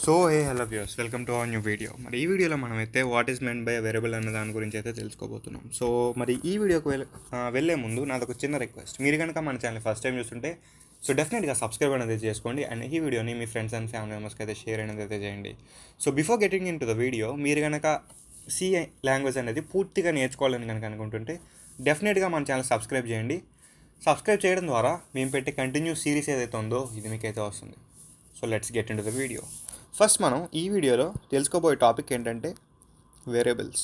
So hello viewers, welcome to our new video. మరి ఈ వీడియోలో మనం అయితే what is meant by variable అన్న దాని గురించి అయితే తెలుసుకోబోతున్నాం. సో మరి ఈ వీడియోకి వెళ్ళే ముందు నాదొక చిన్న రిక్వెస్ట్. మీరు కనుక మన ఛానల్ ఫస్ట్ టైం చూస్తుంటే సో డెఫినెట్గా సబ్స్క్రైబ్ అనేది చేసుకోండి అండ్ ఈ వీడియోని మీ ఫ్రెండ్స్ అండ్ ఫ్యామిలీ మెంబర్స్కి అయితే షేర్ అనేది అయితే చేయండి. So before getting in to the video, మీరు కనుక సి లాంగ్వేజ్ అనేది పూర్తిగా నేర్చుకోవాలని కనుక అనుకుంటుంటే డెఫినెట్గా మన ఛానల్ సబ్స్క్రైబ్ చేయండి. సబ్స్క్రైబ్ చేయడం ద్వారా మేము పెట్టే కంటిన్యూస్ సిరీస్ ఏదైతే ఉందో ఇది మీకైతే వస్తుంది. So let's get in to the video. First మనం ఈ వీడియోలో తెలుసుకోబోయే టాపిక్ ఏంటంటే variables.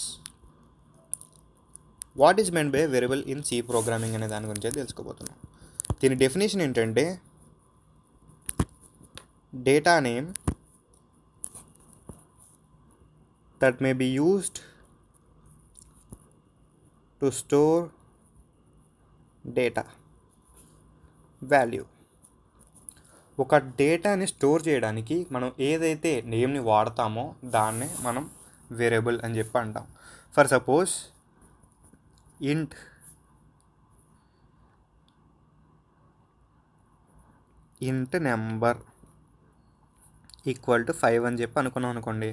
What is meant by variable in C programming అనే దాని గురించి తెలుసుకోబోతున్నాం. దీని డెఫినేషన్ ఏంటంటే data name that may be used to store data value. ఒక డేటాని స్టోర్ చేయడానికి మనం ఏదైతే నేమ్ని వాడతామో దాన్నే మనం వేరియబుల్ అని చెప్పి అంటాం. ఫర్ సపోజ్ ఇంట్ నెంబర్ ఈక్వల్ టు 5 అని చెప్పి అనుకున్నాం అనుకోండి.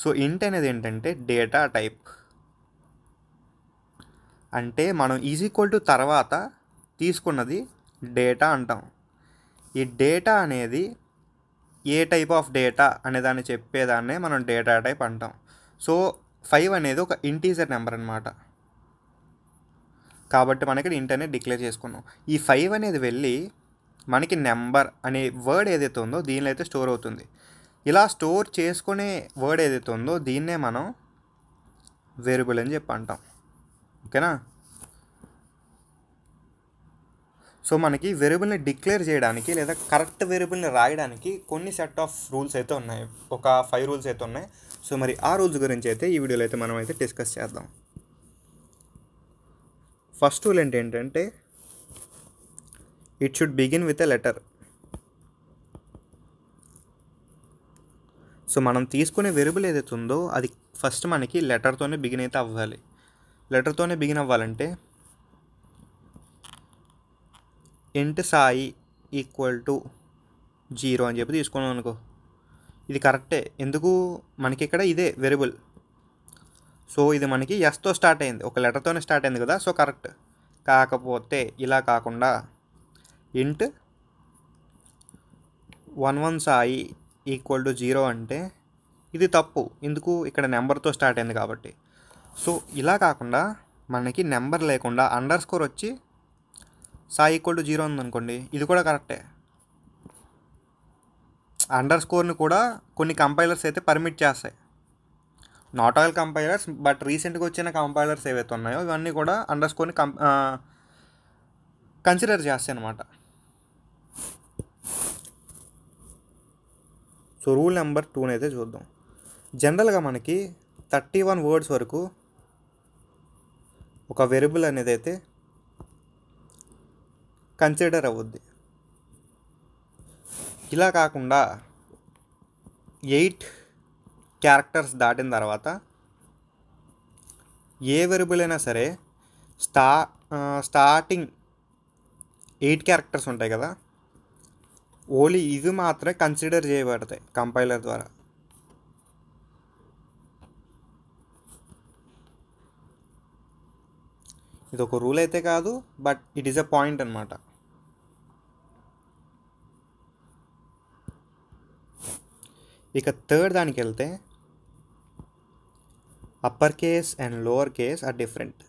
సో ఇంట్ అనేది ఏంటంటే డేటా టైప్. అంటే మనం ఈజ్ ఈక్వల్ టు తర్వాత తీసుకున్నది డేటా అంటాం. ఈ డేటా అనేది ఏ టైప్ ఆఫ్ డేటా అనేదాన్ని చెప్పేదాన్నే మనం డేటా టైప్ అంటాం. సో 5 అనేది ఒక ఇంటీజర్ నెంబర్ అనమాట. కాబట్టి మనకి ఇంట్ అనేది డిక్లేర్ చేసుకున్నాం. ఈ 5 అనేది వెళ్ళి మనకి నెంబర్ అనే వర్డ్ ఏదైతే ఉందో దీనిలో అయితే స్టోర్ అవుతుంది. ఇలా స్టోర్ చేసుకునే వర్డ్ ఏదైతే ఉందో దీన్నే మనం వేరియబుల్ అని చెప్పి అంటాం. ఓకేనా? సో మనకి వేరియబుల్ని డిక్లేర్ చేయడానికి లేదా కరెక్ట్ వేరియబుల్ని రాయడానికి కొన్ని సెట్ ఆఫ్ రూల్స్ అయితే ఉన్నాయి. ఒక 5 రూల్స్ అయితే ఉన్నాయి. సో మరి ఆ రూల్స్ గురించి అయితే ఈ వీడియోలో అయితే మనం అయితే డిస్కస్ చేద్దాం. ఫస్ట్ రూల్ ఏంటంటే it should begin with a letter. So మనం తీసుకునే వేరియబుల్ ఏదైతే ఉందో అది ఫస్ట్ మనకి లెటర్తోనే బిగిన్ అయితే అవ్వాలి. లెటర్తోనే బిగిన్ అవ్వాలంటే ఇంట్ సాయి ఈక్వల్ టు 0 అని చెప్పి తీసుకున్నాం అనుకో, ఇది కరెక్టే. ఎందుకు మనకి ఇక్కడ ఇదే వేరియబుల్. సో ఇది మనకి ఎస్తో స్టార్ట్ అయింది, ఒక లెటర్తోనే స్టార్ట్ అయింది కదా, సో కరెక్ట్. కాకపోతే ఇలా కాకుండా ఇంట్ 11 సాయి ఈక్వల్ టు 0 అంటే ఇది తప్పు. ఎందుకు? ఇక్కడ నెంబర్తో స్టార్ట్ అయింది కాబట్టి. సో ఇలా కాకుండా మనకి నెంబర్ లేకుండా అండర్ స్కోర్ వచ్చి సాయి ఈక్వల్ టు 0 ఉందనుకోండి, ఇది కూడా కరెక్టే. అండర్ స్కోర్ని కూడా కొన్ని కంపైలర్స్ అయితే పర్మిట్ చేస్తాయి. నాట్ ఆల్ కంపైలర్స్, బట్ రీసెంట్గా వచ్చిన కంపైలర్స్ ఏవైతే ఉన్నాయో ఇవన్నీ కూడా అండర్ స్కోర్ని కన్సిడర్ చేస్తాయి అన్నమాట. సో రూల్ నెంబర్ 2 అయితే చూద్దాం. జనరల్గా మనకి 31 వర్డ్స్ వరకు ఒక వేరియబుల్ అనేది అయితే కన్సిడర్ అవ్వద్ది. ఇలా కాకుండా 8 క్యారెక్టర్స్ దాటిన తర్వాత ఏ వేరియబుల్ అయినా సరే స్టార్టింగ్ 8 క్యారెక్టర్స్ ఉంటాయి కదా, ఓన్లీ ఇవి మాత్రమే కన్సిడర్ చేయబడతాయి కంపైలర్ ద్వారా. ఇది ఒక రూల్ అయితే కాదు, but it is a point అన్నమాట. ఇక థర్డ్ దానికి వెళ్తే upper case and lower case are different.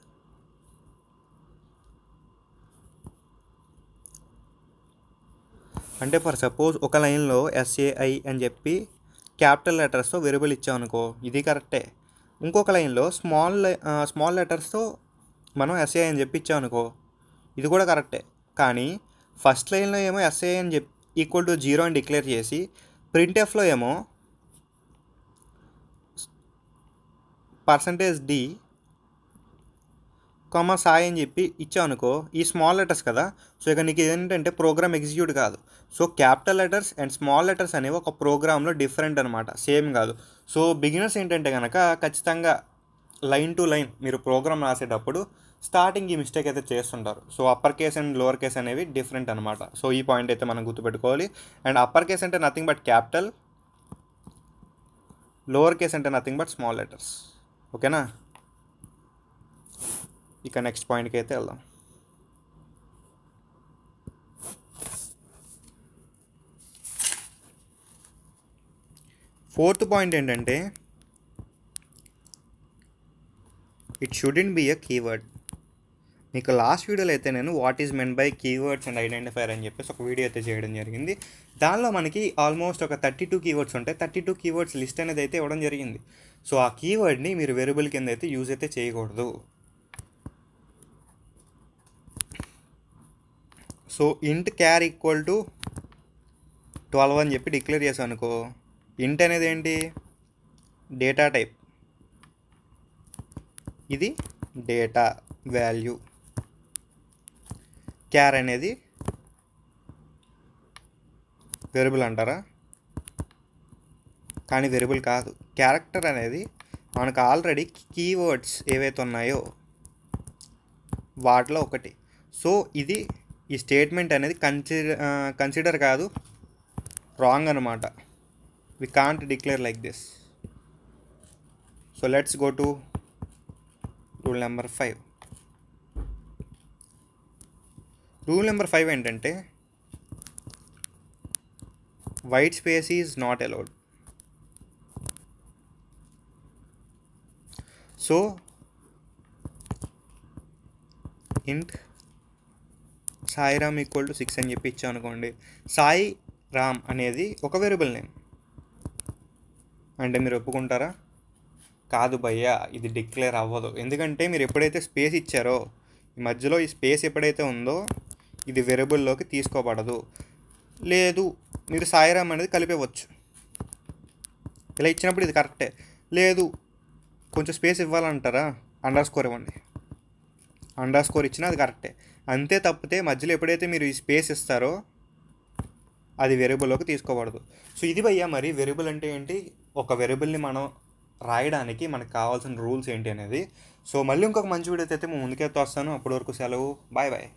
అంటే ఫర్ సపోజ్ ఒక లైన్లో SAI అని చెప్పి క్యాపిటల్ లెటర్స్తో వేరియబుల్ ఇచ్చామనుకో, ఇది కరెక్టే. ఇంకొక లైన్లో స్మాల్ లెటర్స్తో మనం SAI అని చెప్పి ఇచ్చామనుకో, ఇది కూడా కరెక్టే. కానీ ఫస్ట్ లైన్లో ఏమో SAI అని చెప్పి ఈక్వల్ టు 0 అని డిక్లేర్ చేసి ప్రింట్ఎఫ్లో ఏమో %D, సాయి అని చెప్పి ఇచ్చామనుకో, ఈ స్మాల్ లెటర్స్ కదా. సో ఇక నీకు ఏంటంటే ప్రోగ్రామ్ ఎగ్జిక్యూట్ కాదు. So capital letters and small letters అనేవి ఒక ప్రోగ్రాంలో డిఫరెంట్ అనమాట, సేమ్ కాదు. సో బిగినర్స్ ఏంటంటే కనుక ఖచ్చితంగా లైన్ టు లైన్ మీరు ప్రోగ్రామ్ రాసేటప్పుడు స్టార్టింగ్ ఈ మిస్టేక్ అయితే చేస్తుంటారు. So upper case and lower case అనేవి డిఫరెంట్ అనమాట. సో ఈ పాయింట్ అయితే మనం గుర్తుపెట్టుకోవాలి. అండ్ అప్పర్ కేస్ అంటే nothing but capital, lower case అంటే నథింగ్ బట్ స్మాల్ లెటర్స్. ఓకేనా? ఇక నెక్స్ట్ పాయింట్కి అయితే వెళ్దాం. ఫోర్త్ పాయింట్ ఏంటంటే it shouldn't be a keyword. మీకు లాస్ట్ వీడియోలో అయితే నేను what is meant by keywords and identifier అని చెప్పేసి ఒక వీడియో అయితే చేయడం జరిగింది. దానిలో మనకి ఆల్మోస్ట్ ఒక 32 కీవర్డ్స్ ఉంటాయి. 32 కీవర్డ్స్ లిస్ట్ అనేది అయితే ఇవ్వడం జరిగింది. సో ఆ కీవర్డ్ని మీరు వేరియబుల్ కింద అయితే యూజ్ అయితే చేయకూడదు. సో ఇంట్ క్యార్ ఈక్వల్ టు 12 అని చెప్పి డిక్లేర్ చేసాను అనుకో, ఇంట్ అనేది ఏంటి? Data type. ఇది డేటా వాల్యూ. క్యార్ అనేది వేరియబుల్ అంటారా? కానీ వేరియబుల్ కాదు. క్యారెక్టర్ అనేది మనకు ఆల్రెడీ కీవర్డ్స్ ఏవైతే ఉన్నాయో వాటిలో ఒకటి. సో ఇది ఈ స్టేట్మెంట్ అనేది కన్సిడర్ కాదు, రాంగ్ అనమాట. We can't declare like this. So let's go to rule number 5. Rule number 5 ఏంటంటే white space is not allowed. So int Sairam equal to 6 అని చెప్పి ఇచ్చాం అనుకోండి. సాయి రామ్ అనేది ఒక వేరియబుల్ నేమ్ అంటే మీరు ఒప్పుకుంటారా? కాదు భయ్యా, ఇది డిక్లేర్ అవ్వదు. ఎందుకంటే మీరు ఎప్పుడైతే స్పేస్ ఇచ్చారో, ఈ మధ్యలో ఈ స్పేస్ ఎప్పుడైతే ఉందో ఇది వేరియబుల్లోకి తీసుకోబడదు. లేదు, మీరు సాయిరామ్ అనేది కలిపేవచ్చు. ఇలా ఇచ్చినప్పుడు ఇది కరెక్టే. లేదు కొంచెం స్పేస్ ఇవ్వాలంటారా? అండర్ స్కోర్ ఇవ్వండి. అండర్ స్కోర్ ఇచ్చినా అది కరెక్టే. అంతే తప్పితే మధ్యలో ఎప్పుడైతే మీరు ఈ స్పేస్ ఇస్తారో అది వేరియబుల్లోకి తీసుకోబడదు. సో ఇది భయ్యా మరి వేరియబుల్ అంటే ఏంటి, ఒక వేరియబుల్ని మనం రాయడానికి మనకు కావాల్సిన రూల్స్ ఏంటి అనేది. సో మళ్ళీ ఇంకొక మంచి వీడియో అయితే ముందుకైతే వస్తాను. అప్పటి వరకు సెలవు. Bye bye.